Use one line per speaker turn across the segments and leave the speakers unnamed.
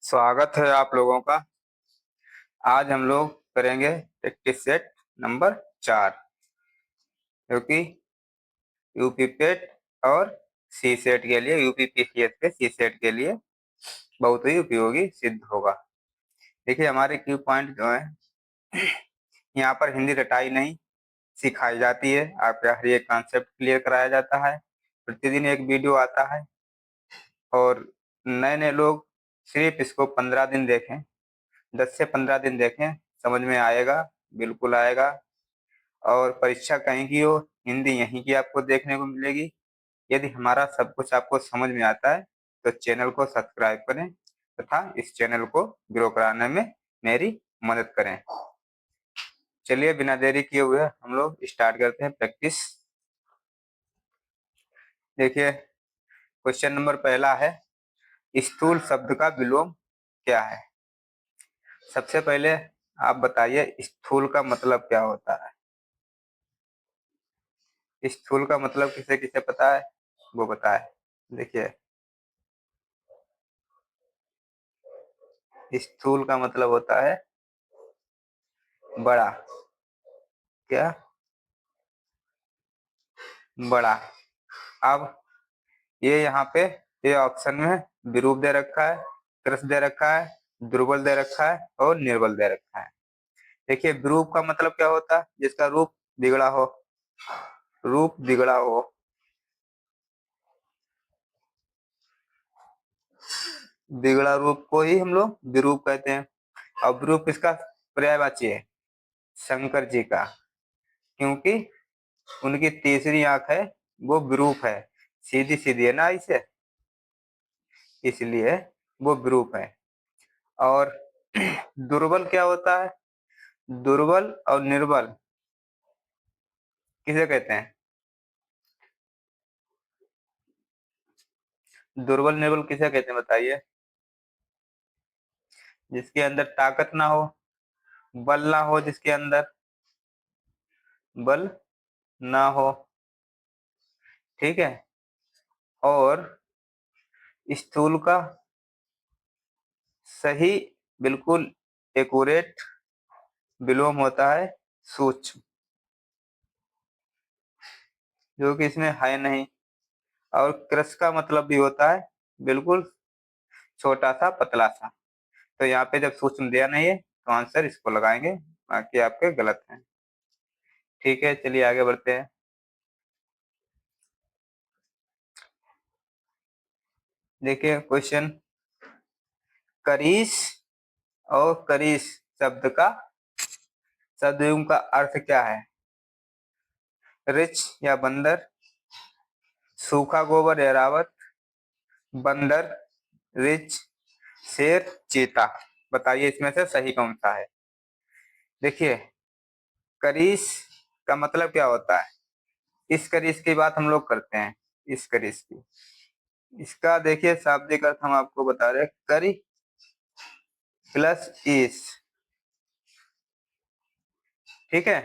स्वागत है आप लोगों का। आज हम लोग करेंगे प्रैक्टिस सेट नंबर 4, जो कि यूपी पेट और सी सेट के लिए, यूपी पीसीएस के सी सेट के लिए बहुत ही उपयोगी सिद्ध होगा। देखिए, हमारे क्यू पॉइंट जो है, यहाँ पर हिंदी रटाई नहीं सिखाई जाती है, आपका हर एक कॉन्सेप्ट क्लियर कराया जाता है। प्रतिदिन एक वीडियो आता है और नए नए लोग सिर्फ इसको 15 दिन देखें, 10 से 15 दिन देखें, समझ में आएगा, बिल्कुल आएगा। और परीक्षा कहीं की हो, हिंदी यहीं की आपको देखने को मिलेगी। यदि हमारा सब कुछ आपको समझ में आता है तो चैनल को सब्सक्राइब करें तथा इस चैनल को ग्रो कराने में मेरी मदद करें। चलिए, बिना देरी किए हुए हम लोग स्टार्ट करते हैं प्रैक्टिस। देखिए, क्वेश्चन नंबर पहला है, स्थूल शब्द का विलोम क्या है? सबसे पहले आप बताइए, स्थूल का मतलब क्या होता है? स्थूल का मतलब किसे किसे पता है, वो बताए। देखिए, स्थूल का मतलब होता है बड़ा। क्या? बड़ा। अब ये यहाँ पे ये ऑप्शन में विरूप दे रखा है, कृस दे रखा है, दुर्बल दे रखा है और निर्बल दे रखा है। देखिए, विरूप का मतलब क्या होता है? जिसका रूप बिगड़ा हो, रूप बिगड़ा हो। बिगड़ा रूप को ही हम लोग विरूप कहते हैं। और विरूप किसका पर्यायवाची है? शंकर जी का, क्योंकि उनकी तीसरी आंख है, वो विरूप है, सीधी सीधी है ना इसे, इसलिए वो विरूप है। और दुर्बल क्या होता है? दुर्बल और निर्बल किसे कहते हैं? दुर्बल निर्बल किसे कहते हैं बताइए? जिसके अंदर ताकत ना हो, बल ना हो, जिसके अंदर बल ना हो, ठीक है। और स्थूल का सही, बिल्कुल एक्यूरेट विलोम होता है सूक्ष्म, जो कि इसमें है नहीं। और कृश का मतलब भी होता है बिल्कुल छोटा सा, पतला सा। तो यहाँ पे जब सूक्ष्म दिया नहीं है तो आंसर इसको लगाएंगे, बाकी आपके गलत हैं। ठीक है, चलिए आगे बढ़ते हैं। देखिए क्वेश्चन, करीस और करीस शब्द का सदुपयोग का अर्थ क्या है? रिच या बंदर, सूखा गोबर या रावत, बंदर, रिच, शेर, चीता। बताइए इसमें से सही कौन सा है? देखिए, करीस का मतलब क्या होता है? इस करीस की बात हम लोग करते हैं, इस करीस की। इसका देखिए शाब्दिक अर्थ हम आपको बता रहे हैं, करी प्लस ईस, ठीक है।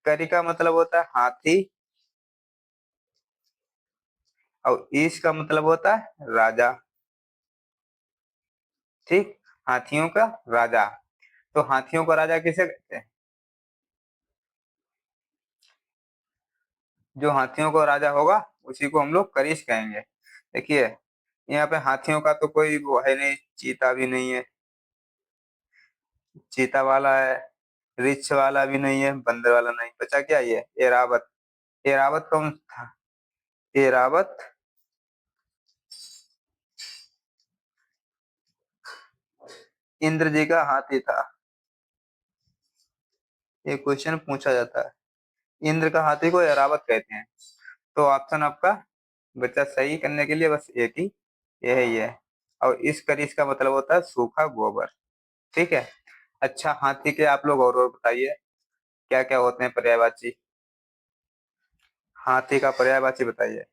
करी का मतलब होता है हाथी, और ईश का मतलब होता है राजा, ठीक। हाथियों का राजा। तो हाथियों का राजा किसे कहते हैं? जो हाथियों का राजा होगा उसी को हम लोग करीस कहेंगे। देखिए, यहाँ पे हाथियों का तो कोई वो है नहीं, चीता भी नहीं है, चीता वाला है, रिछ वाला भी नहीं है, बंदर वाला नहीं, बचा क्या ये? एरावत। एरावत कौन था? एरावत इंद्र जी का हाथी था। ये क्वेश्चन पूछा जाता है, इंद्र का हाथी को एरावत कहते हैं। तो ऑप्शन आपका बच्चा सही करने के लिए बस एक ही, ये है ये। और इस करीस का मतलब होता है सूखा गोबर, ठीक है। अच्छा, हाथी के आप लोग और बताइए क्या क्या होते हैं पर्यायवाची? हाथी का पर्यायवाची बताइए।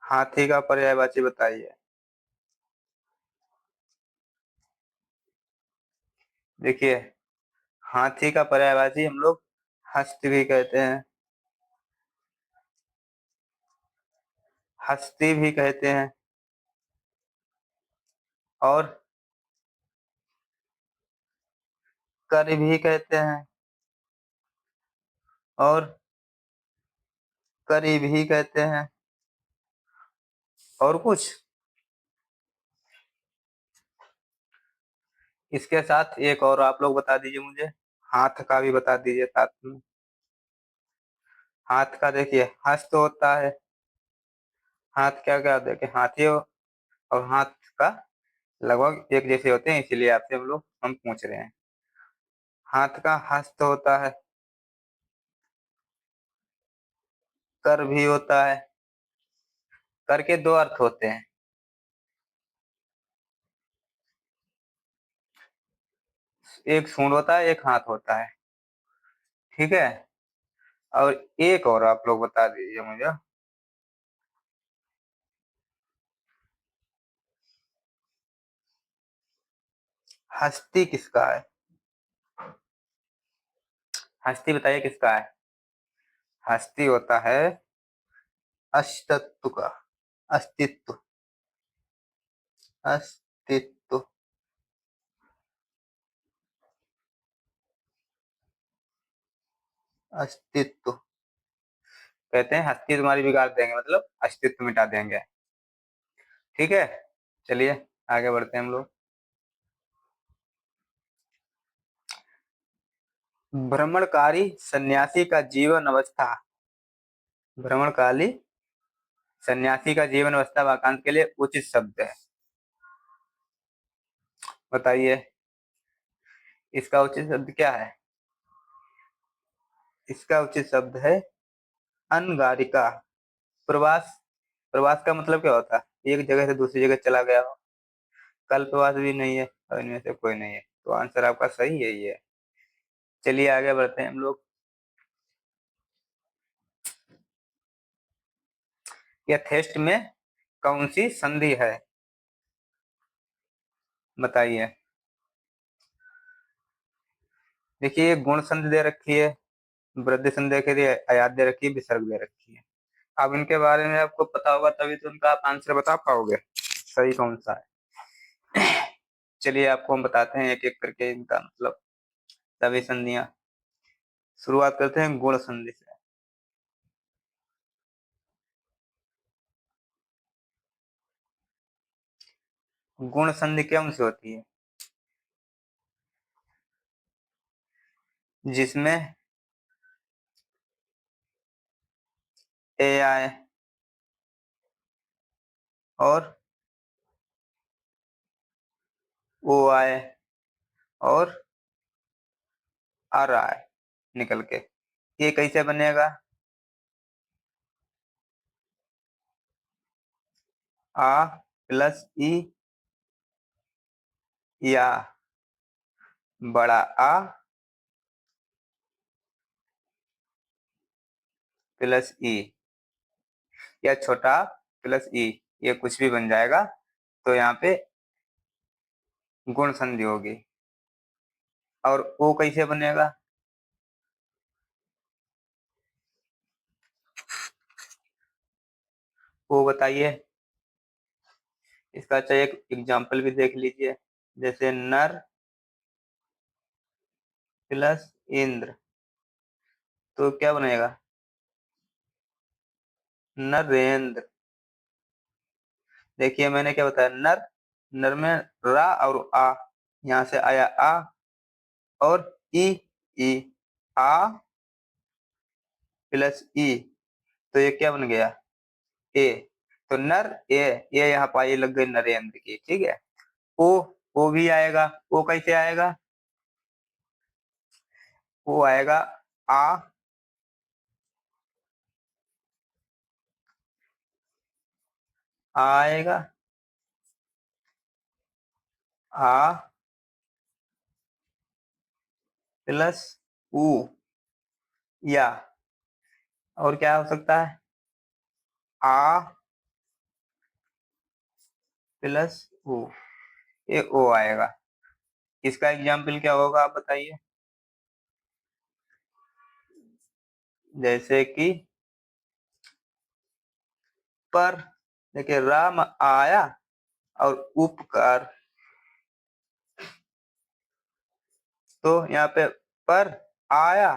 हाथी का पर्यायवाची बताइए। देखिए, हाथी का पर्यायवाची हम लोग हस्त भी कहते हैं, हस्ती भी कहते हैं और कर भी कहते हैं और करी भी कहते हैं और कुछ इसके साथ एक और आप लोग बता दीजिए मुझे। हाथ का भी बता दीजिए साथ में। हाथ का देखिए हस्त होता है। हाथ क्या क्या होता है कि हाथी और हाथ का लगभग एक जैसे होते हैं, इसीलिए आपसे हम पूछ रहे हैं। हाथ का हस्त होता है। कर भी होता है। कर के दो अर्थ होते हैं। एक सूंड होता है, एक हाथ होता है। ठीक है। और एक और आप लोग बता दीजिए मुझे। हस्ती किसका है? हस्ती बताइए किसका है? हस्ती होता है अस्तित्व का। अस्तित्व। अस्तित्व। अस्तित्व कहते हैं हस्ती तुम्हारी बिगाड़ देंगे, मतलब अस्तित्व मिटा देंगे। ठीक है, चलिए आगे बढ़ते हैं हम लोग। भ्रमणकारी सन्यासी का जीवन अवस्था। भ्रमणकाली सन्यासी का जीवन अवस्था वाक्यांश के लिए उचित शब्द है। बताइए इसका उचित शब्द क्या है? इसका उचित शब्द है अनगारिका। प्रवास। प्रवास का मतलब क्या होता है? एक जगह से दूसरी जगह चला गया हो। कल्पवास भी नहीं है और इनमें से कोई नहीं है, तो आंसर आपका सही यही है। चलिए आगे बढ़ते हैं हम लोग। यथेष्ट में कौन सी संधि है? बताइए। देखिए गुण संधि दे रखी है, वृद्धि संधि के लिए अयात दे रखी है, विसर्ग दे रखी है। अब इनके बारे में आपको पता होगा तभी तो उनका आप आंसर बता पाओगे सही कौन सा है। चलिए आपको हम बताते हैं एक एक करके इनका मतलब सभी संधियां। शुरुआत करते हैं गुण संधि से। गुण संधि कौन सी होती है? जिसमें ए आए और ओ आए और आ रहा है निकल के। ये कैसे बनेगा? आ प्लस ई या बड़ा आ प्लस ई या छोटा प्लस ई, ये कुछ भी बन जाएगा। तो यहाँ पे गुण संधि होगी। और ओ कैसे बनेगा? वो बताइए। इसका अच्छा एक एग्जाम्पल भी देख लीजिए। जैसे नर प्लस इंद्र, तो क्या बनेगा? नरेंद्र। देखिए मैंने क्या बताया, नर, नर में रा और आ, यहाँ से आया आ और ई, ई आ प्लस ई, तो ये क्या बन गया? ए। तो नर ए, ये यहाँ पाई लग गई नरेंद्र की। ठीक है। ओ, ओ भी आएगा। ओ कैसे आएगा? वो आएगा आ आएगा आ प्लस ऊ या, और क्या हो सकता है? आ प्लस ऊ, ये ओ आएगा। इसका एग्जाम्पल क्या होगा आप बताइए। जैसे कि पर देखिए राम आया और उपकार, तो यहाँ पे पर आया,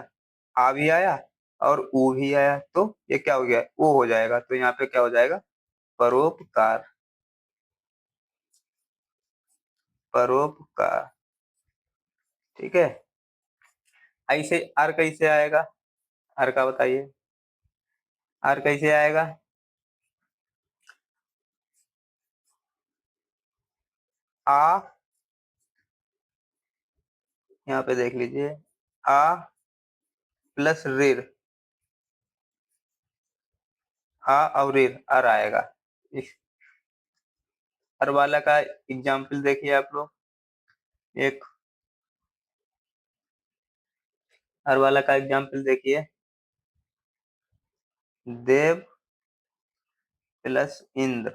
आ भी आया और ऊ भी आया, तो ये क्या हो गया, ओ हो जाएगा। तो यहाँ पे क्या हो जाएगा, परोपकार, परोपकार। ठीक है। ऐसे आर कैसे आएगा, आर का बताइए, आर कैसे आएगा। आ, यहाँ पे देख लीजिए, आ प्लस रीर, आ और रीर अर आएगा। इस अर वाला का एग्जाम्पल देखिए आप लोग, एक अर वाला का एग्जाम्पल देखिए, देव प्लस इंद्र,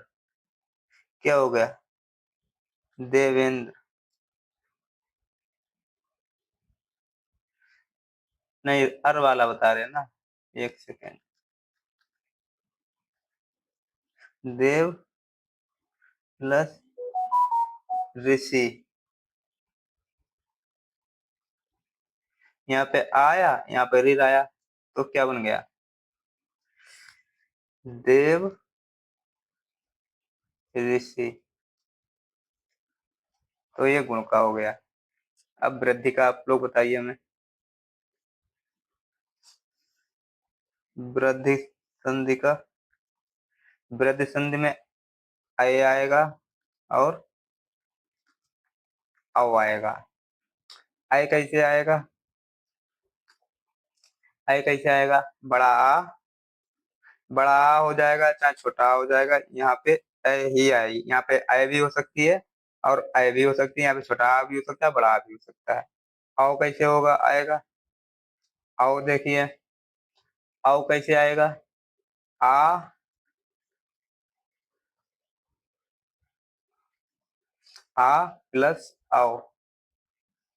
क्या हो गया, देवेंद्र। नहीं, अर वाला बता रहे हैं ना, एक सेकेंड, देव प्लस ऋषि, यहाँ पे आया, यहाँ पे रीर आया, तो क्या बन गया, देव ऋषि। तो ये गुण का हो गया। अब वृद्धि का आप लोग बताइए हमें। वृद्धि संधि का, वृद्धि संधि में अय आएगा और अव आएगा। अय कैसे आएगा, अय कैसे आएगा, बड़ा आ हो जाएगा चाहे छोटा आ हो जाएगा, यहाँ पे अय ही आएगी, यहाँ पे अय भी हो सकती है और अय भी हो सकती है, यहाँ पे छोटा आ भी हो सकता है, बड़ा आ भी हो सकता है। अव कैसे होगा, आएगा, अव देखिए, अव कैसे आएगा, आ आ प्लस अव,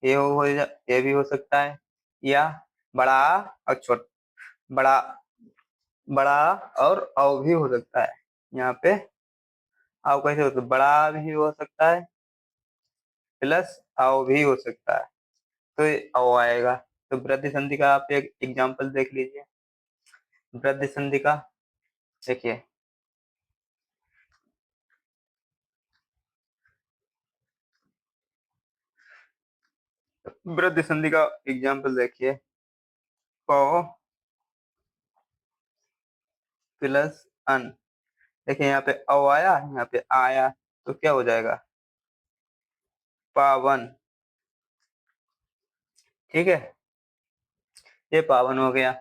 ये भी हो सकता है, या बड़ा आ और बड़ा बड़ा और अव भी हो सकता है। यहाँ पे अव कैसे हो सकता है, बड़ा आ भी हो सकता है प्लस अव भी हो सकता है, तो ये अव आएगा। तो वृद्धि संधि का आप एक एग्जांपल देख लीजिए, वृद्धि संधि का देखिए, वृद्धि संधि का एग्जांपल देखिए, प प्लस अन, देखिए यहाँ पे अव आया, यहाँ पे आया, तो क्या हो जाएगा, पावन। ठीक है, ये पावन हो गया।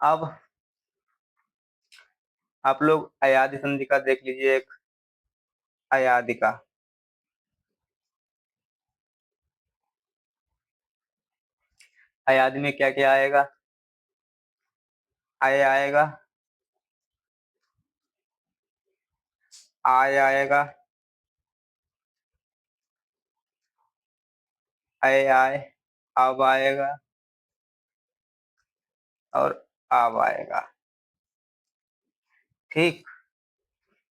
अब आप लोग अयादि संधि का देख लीजिए, एक अयादि का, अयादि में क्या क्या आएगा, आय आएगा, आय आएगा, अय आय, अब आएगा और अब आएगा। ठीक,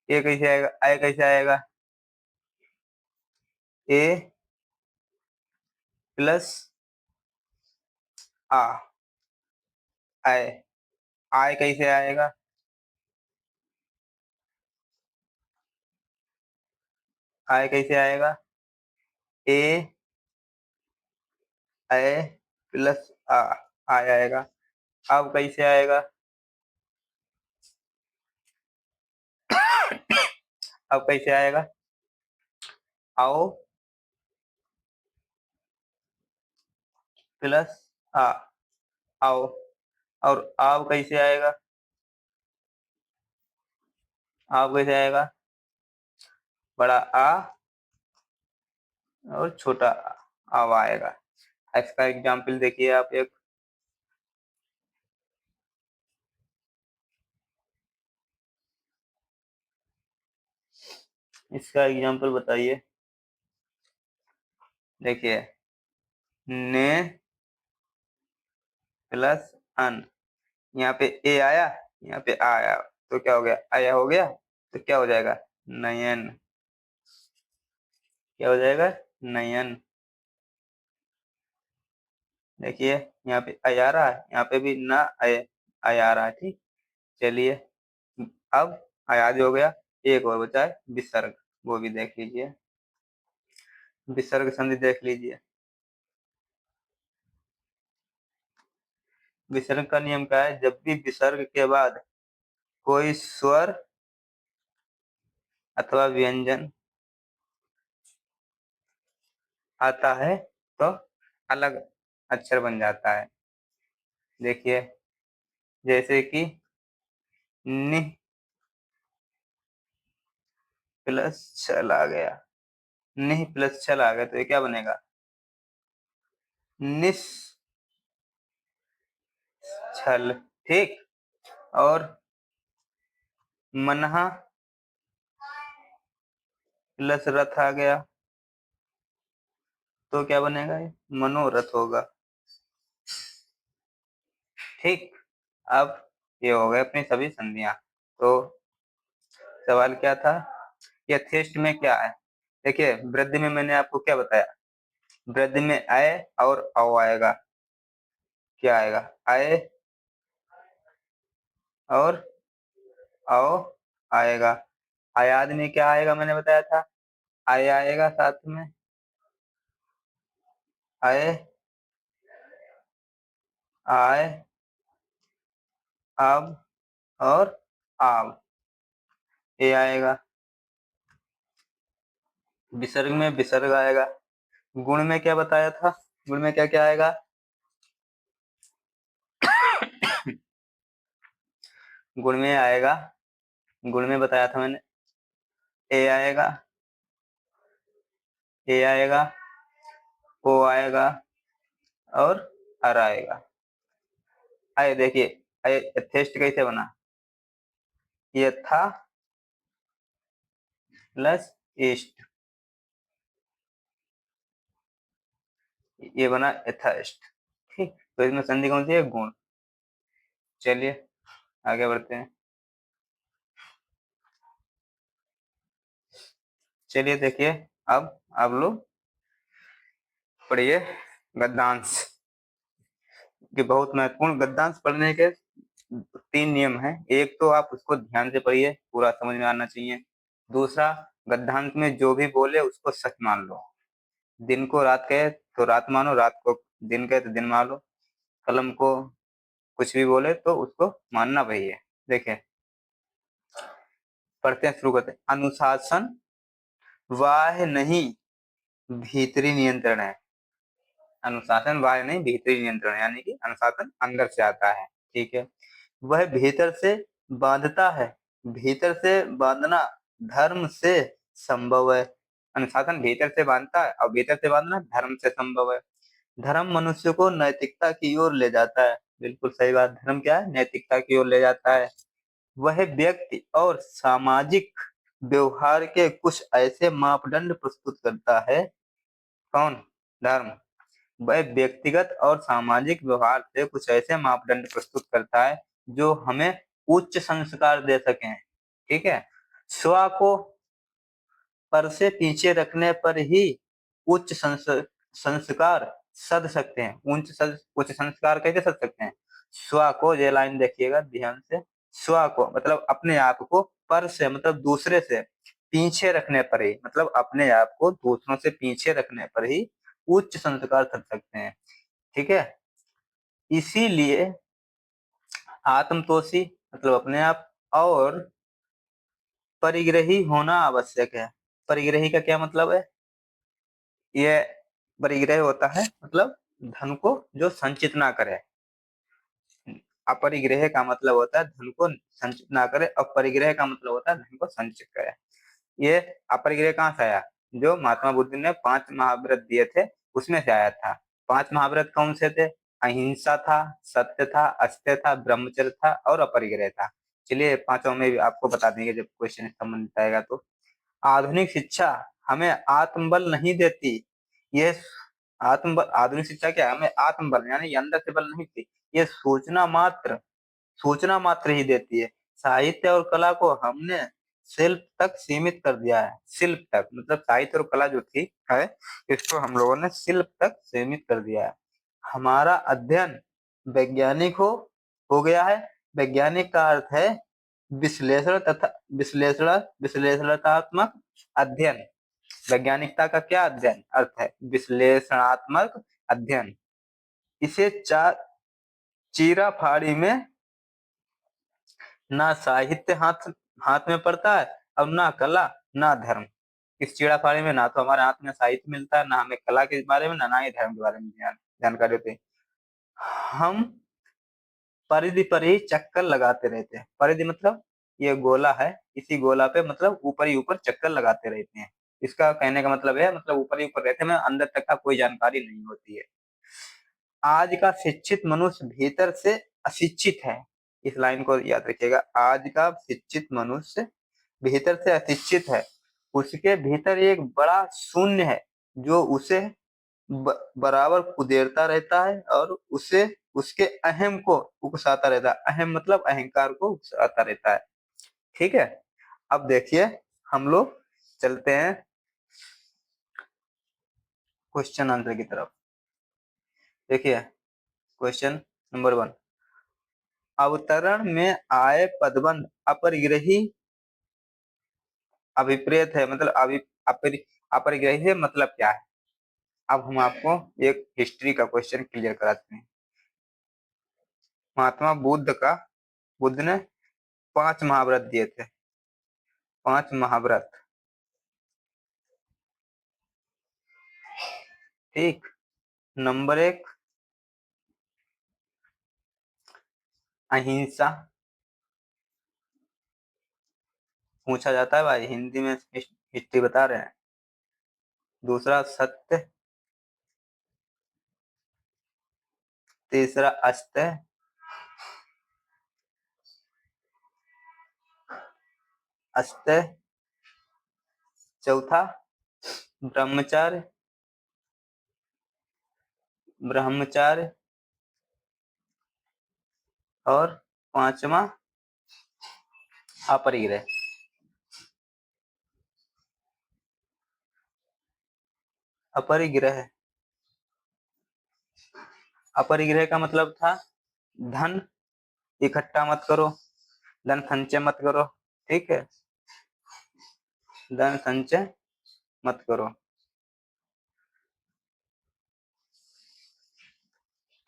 ये कैसे आएगा, अय कैसे आएगा, ए प्लस आ, अय, आय कैसे आएगा, आय कैसे आएगा, ए अय प्लस आ, आय आएगा। अब कैसे आएगा, अब कैसे आएगा, आओ प्लस आ, आओ, और अब कैसे आएगा, अब कैसे आएगा, बड़ा आ और छोटा आ, अब आएगा। इसका एग्जाम्पल देखिए आप एक, इसका एग्जाम्पल बताइए, देखिए, ने प्लस अन, यहाँ पे ए आया, यहाँ पे आ आया, तो क्या हो गया, अय हो गया, तो क्या हो जाएगा, नयन। क्या हो जाएगा, नयन। देखिए यहाँ पे अय आ रहा है, यहाँ पे भी ना अय आ रहा है। ठीक, चलिए अब अयाज हो गया, एक और बचा है विसर्ग, वो भी देख लीजिए। विसर्ग संधि देख लीजिए। विसर्ग का नियम क्या है, जब भी विसर्ग के बाद कोई स्वर अथवा व्यंजन आता है तो अलग अक्षर बन जाता है। देखिए जैसे कि नि प्लस छल आ गया, नि प्लस छल आ गया, तो ये क्या बनेगा, निस छल। ठीक, और मनहा प्लस रथ आ गया, तो क्या बनेगा, ये मनोरथ होगा। ठीक, अब ये हो गए अपनी सभी संधियां। तो सवाल क्या था, यथेष्ट में क्या है। देखिए वृद्धि में मैंने आपको क्या बताया, वृद्धि में अय और औ आएगा। क्या आएगा, अय और औ आएगा। अयाद में क्या आएगा, मैंने बताया था, अय आएगा साथ में, अय आय अब और आव, ये आएगा। विसर्ग में विसर्ग आएगा। गुण में क्या बताया था, गुण में क्या क्या आएगा, गुण में आएगा, गुण में बताया था मैंने, ए आएगा, ए आएगा, ओ आएगा और अर आएगा। आए देखिए, आए यथेष्ट कैसे बना, यथा प्लस इष्ट, ये बना यथाइष्ट। ठीक, तो इसमें संधि कौन सी है, गुण। चलिए आगे बढ़ते हैं। चलिए देखिए, अब आप लोग पढ़िए गद्यांश, कि बहुत महत्वपूर्ण। गद्यांश पढ़ने के 3 नियम हैं। एक तो आप उसको ध्यान से पढ़िए, पूरा समझ में आना चाहिए। दूसरा, गद्यांश में जो भी बोले उसको सच मान लो। दिन को रात कहे तो रात मानो, रात को दिन कहे तो दिन मान लो। कलम को कुछ भी बोले तो उसको मानना वही है। देखें, पढ़ते हैं, शुरू करते हैं। अनुशासन बाह्य नहीं भीतरी नियंत्रण है। अनुशासन बाह्य नहीं भीतरी नियंत्रण है, यानी कि अनुशासन अंदर से आता है। ठीक है, वह भीतर से बांधता है, भीतर से बांधना धर्म से संभव है। अनुशासन भीतर से बांधता है और भीतर से बांधना धर्म से संभव है। धर्म मनुष्य को नैतिकता की ओर ले जाता है। बिल्कुल सही बात, धर्म क्या है, नैतिकता की ओर ले जाता है। वह व्यक्ति और सामाजिक व्यवहार के कुछ ऐसे मापदंड प्रस्तुत करता है। कौन, धर्म। वह व्यक्तिगत और सामाजिक व्यवहार से कुछ ऐसे मापदंड प्रस्तुत करता है जो हमें उच्च संस्कार दे सकें। ठीक है, स्व को पर से पीछे रखने पर ही उच्च संस्कार सध सकते हैं। उच्च संस्कार कैसे सध सकते हैं, स्व को, ये लाइन देखिएगा ध्यान से, स्व को मतलब अपने आप को, पर से मतलब दूसरे से, पीछे रखने पर ही मतलब अपने आप को दूसरों से पीछे रखने पर ही उच्च संस्कार सध सकते हैं। ठीक है, इसीलिए आत्मतोषी मतलब अपने आप और परिग्रही होना आवश्यक है। परिग्रही का क्या मतलब है, ये परिग्रह होता है मतलब धन को जो संचित ना करे। अपरिग्रह का मतलब होता है धन को संचित ना करे, और परिग्रह का मतलब होता है धन को संचित करे। ये अपरिग्रह कहाँ से आया, जो महात्मा बुद्ध ने 5 महाव्रत दिए थे उसमें से आया था। 5 महाव्रत कौन से थे, अहिंसा था, सत्य था, अस्त्य था, ब्रह्मचर्य था और अपरिग्रह था। चलिए पांचों में भी आपको बता देंगे जब क्वेश्चन संबंधित आएगा। तो आधुनिक शिक्षा हमें आत्मबल नहीं देती, ये आत्मबल, आधुनिक शिक्षा क्या है, हमें आत्मबल यानी अंदर से बल नहीं देती, ये सूचना मात्र ही देती है। साहित्य और कला को हमने शिल्प तक सीमित कर दिया है। शिल्प तक मतलब साहित्य और कला जो थी है इसको हम लोगों ने शिल्प तक सीमित कर दिया है। हमारा अध्ययन वैज्ञानिक हो गया है। वैज्ञानिक का अर्थ है विश्लेषण तथा विश्लेषणात्मक अध्ययन। वैज्ञानिकता का क्या अध्ययन अर्थ है? विश्लेषणात्मक अध्ययन। इसे चीरा फाड़ी में ना साहित्य हाथ में पड़ता है और ना कला ना धर्म। इस चीड़ा फाड़ी में ना तो हमारे हाथ में साहित्य मिलता है, ना हमें कला के बारे में, ना ही धर्म के बारे में जानकारी होती है। हम परिधि पर ही चक्कर लगाते रहते हैं। परिधि मतलब ये गोला है, इसी गोला पे मतलब ऊपर ही ऊपर चक्कर लगाते रहते हैं। इसका कहने का मतलब है मतलब ऊपर ही ऊपर रहते हैं, अंदर तक का कोई जानकारी नहीं होती है। आज का शिक्षित मनुष्य भीतर से अशिक्षित है। इस लाइन को याद रखिएगा। आज का शिक्षित मनुष्य भीतर से अशिक्षित है। उसके भीतर एक बड़ा शून्य है जो उसे बराबर कुदेरता रहता है और उसे उसके अहम को उकसाता रहता है। अहम मतलब अहंकार को उकसाता रहता है। ठीक है, अब देखिए हम लोग चलते हैं क्वेश्चन आंसर की तरफ। देखिए क्वेश्चन नंबर 1, अवतरण में आए पदबंध अपरिग्रही अभिप्रेत है मतलब अपरिग्रही से मतलब क्या है? अब हम आपको एक हिस्ट्री का क्वेश्चन क्लियर कराते हैं। महात्मा बुद्ध ने 5 महाव्रत दिए थे। 5 महाव्रत। ठीक। नंबर 1 अहिंसा पूछा जाता है भाई, हिंदी में हिस्ट्री बता रहे हैं। दूसरा सत्य। तीसरा अस्त्य। चौथा ब्रह्मचार्य। और 5वां अपरिग्रह। अपरिग्रह का मतलब था धन इकट्ठा मत करो, धन संचय मत करो। ठीक है, धन संचय मत करो।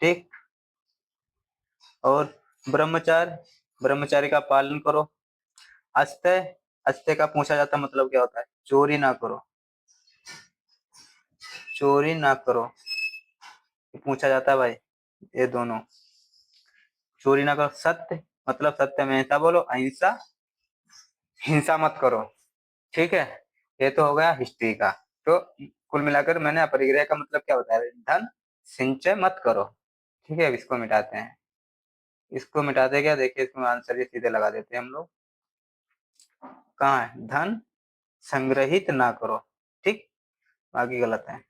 ठीक। और ब्रह्मचार्य का पालन करो। अस्त्य का पूछा जाता मतलब क्या होता है? चोरी ना करो, पूछा जाता है भाई। ये दोनों चोरी ना करो। सत्य मतलब सत्य में हमेशा बोलो, अहिंसा हिंसा मत करो। ठीक है, ये तो हो गया हिस्ट्री का। तो कुल मिलाकर मैंने अपरिग्रह का मतलब क्या बताया? धन संचय मत करो। ठीक है, अब इसको मिटाते हैं। इसको मिटाते क्या, देखिए इसमें आंसर ये सीधे लगा देते हैं हम लोग। कहाँ है? धन संग्रहित ना करो। ठीक, बाकी गलत है।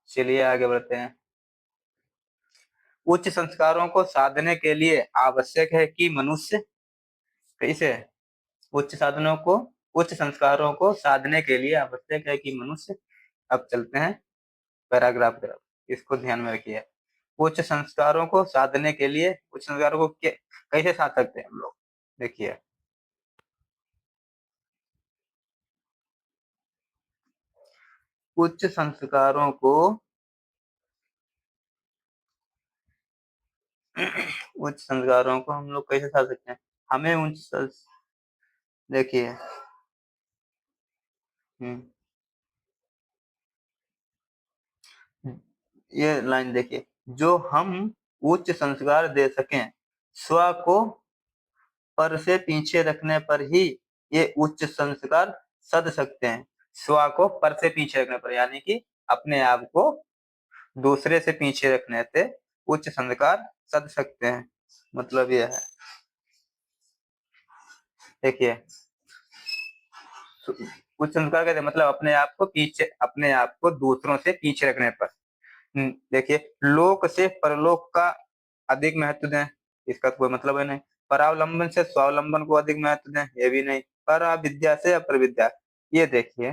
चलिए आगे बढ़ते हैं। उच्च संस्कारों को साधने के लिए आवश्यक है कि मनुष्य कैसे? उच्च संस्कारों को साधने के लिए आवश्यक है कि मनुष्य। अब चलते हैं पैराग्राफ की तरफ, इसको ध्यान में रखिए। उच्च संस्कारों को साधने के लिए उच्च संस्कारों को कैसे साध सकते हैं हम लोग? देखिए उच्च संस्कारों को हम लोग कैसे साध सकते हैं? हमें देखिए ये लाइन देखिए, जो हम उच्च संस्कार दे सकें, स्व को पर से पीछे रखने पर ही ये उच्च संस्कार सध सकते हैं। स्व को पर से पीछे रखने पर यानी कि अपने आप को दूसरे से पीछे रखने से उच्च संस्कार सध सकते हैं। मतलब यह है, देखिए उच्च संस्कार कहते हैं मतलब अपने आप को दूसरों से पीछे रखने पर। देखिए लोक से परलोक का अधिक महत्व दें, इसका कोई मतलब है नहीं। परावलंबन से स्वावलंबन को अधिक महत्व दें, ये भी नहीं। पर अविद्या से अपर विद्या, ये देखिए,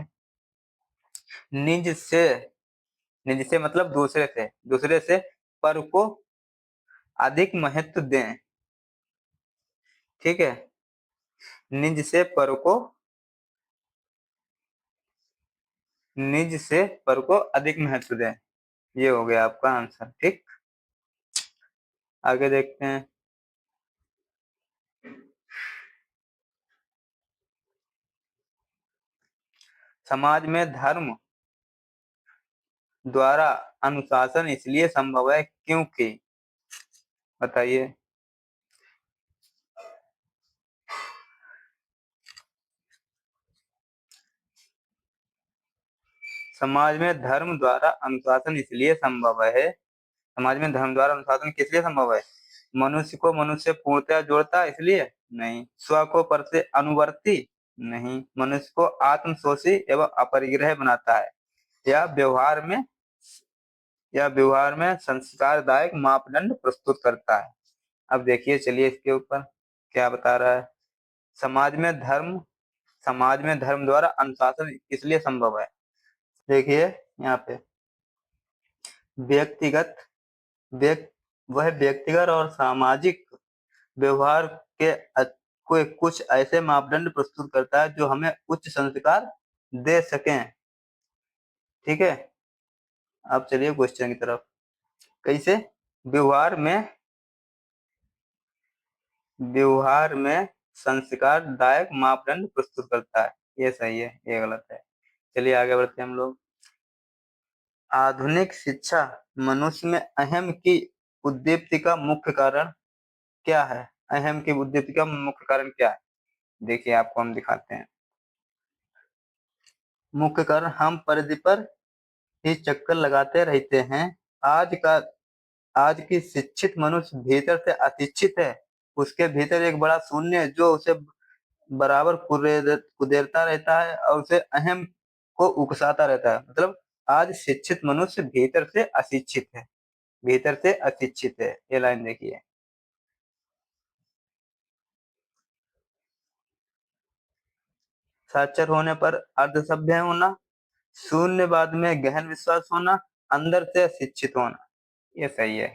निज से मतलब दूसरे से पर को अधिक महत्व दें, ठीक है, निज से पर को अधिक महत्व दें, ये हो गया आपका आंसर। ठीक, आगे देखते हैं। समाज में धर्म द्वारा अनुशासन इसलिए संभव है क्योंकि, बताइए। समाज में धर्म द्वारा अनुशासन इसलिए संभव है, समाज में धर्म द्वारा अनुशासन किस लिए संभव है? मनुष्य को मनुष्य पूर्णतया जोड़ता है इसलिए नहीं। स्व को पर से अनुवर्ती नहीं। मनुष्य को आत्मशोषी एवं अपरिग्रह बनाता है, या व्यवहार में संस्कारदायक मापदंड प्रस्तुत करता है। अब देखिए, चलिए इसके ऊपर क्या बता रहा है। समाज में धर्म द्वारा अनुशासन इसलिए संभव है। देखिए यहाँ पे वह व्यक्तिगत और सामाजिक व्यवहार के कोई कुछ ऐसे मापदंड प्रस्तुत करता है जो हमें उच्च संस्कार दे सकें। ठीक है, अब चलिए क्वेश्चन की तरफ। कैसे? व्यवहार में संस्कारदायक मापदंड प्रस्तुत करता है, ये सही है, ये गलत है। चलिए आगे बढ़ते हैं हम लोग। आधुनिक शिक्षा मनुष्य में अहम की उद्दीप्ति का मुख्य कारण क्या है? अहम की उद्दीप्ति का मुख्य कारण क्या है? देखिए, आपको हम दिखाते हैं। मुख्य कारण, हम परिधि पर ही चक्कर लगाते रहते हैं। आज की शिक्षित मनुष्य भीतर से अशिक्षित है। उसके भीतर एक बड़ा शून्य है जो उसे बराबर कुदेरता रहता है और उसे अहम को उकसाता रहता है। मतलब आज शिक्षित मनुष्य भीतर से अशिक्षित है, भीतर से अशिक्षित है। ये लाइन देखिए। साक्षर होने पर अर्धसभ्य होना, शून्यवाद में गहन विश्वास होना, अंदर से शिक्षित होना, ये सही है।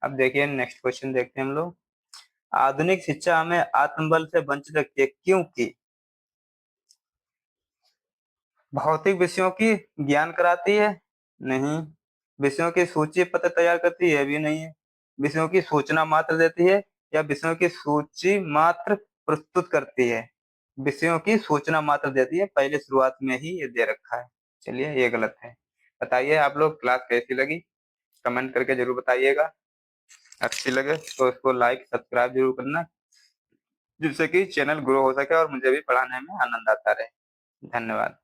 अब देखिए नेक्स्ट क्वेश्चन देखते हैं हम लोग। आधुनिक शिक्षा हमें आत्मबल से वंचित रखती है क्योंकि भौतिक विषयों की ज्ञान कराती है? नहीं। विषयों की सूची पत्र तैयार करती है? भी नहीं है। विषयों की सूचना मात्र देती है या विषयों की सूची मात्र प्रस्तुत करती है? विषयों की सूचना मात्र देती है, पहले शुरुआत में ही ये दे रखा है। चलिए, ये गलत है। बताइए आप लोग क्लास कैसी लगी, कमेंट करके जरूर बताइएगा। अच्छी लगे तो इसको लाइक सब्सक्राइब जरूर करना, जिससे कि चैनल ग्रो हो सके और मुझे भी पढ़ाने में आनंद आता रहे। धन्यवाद।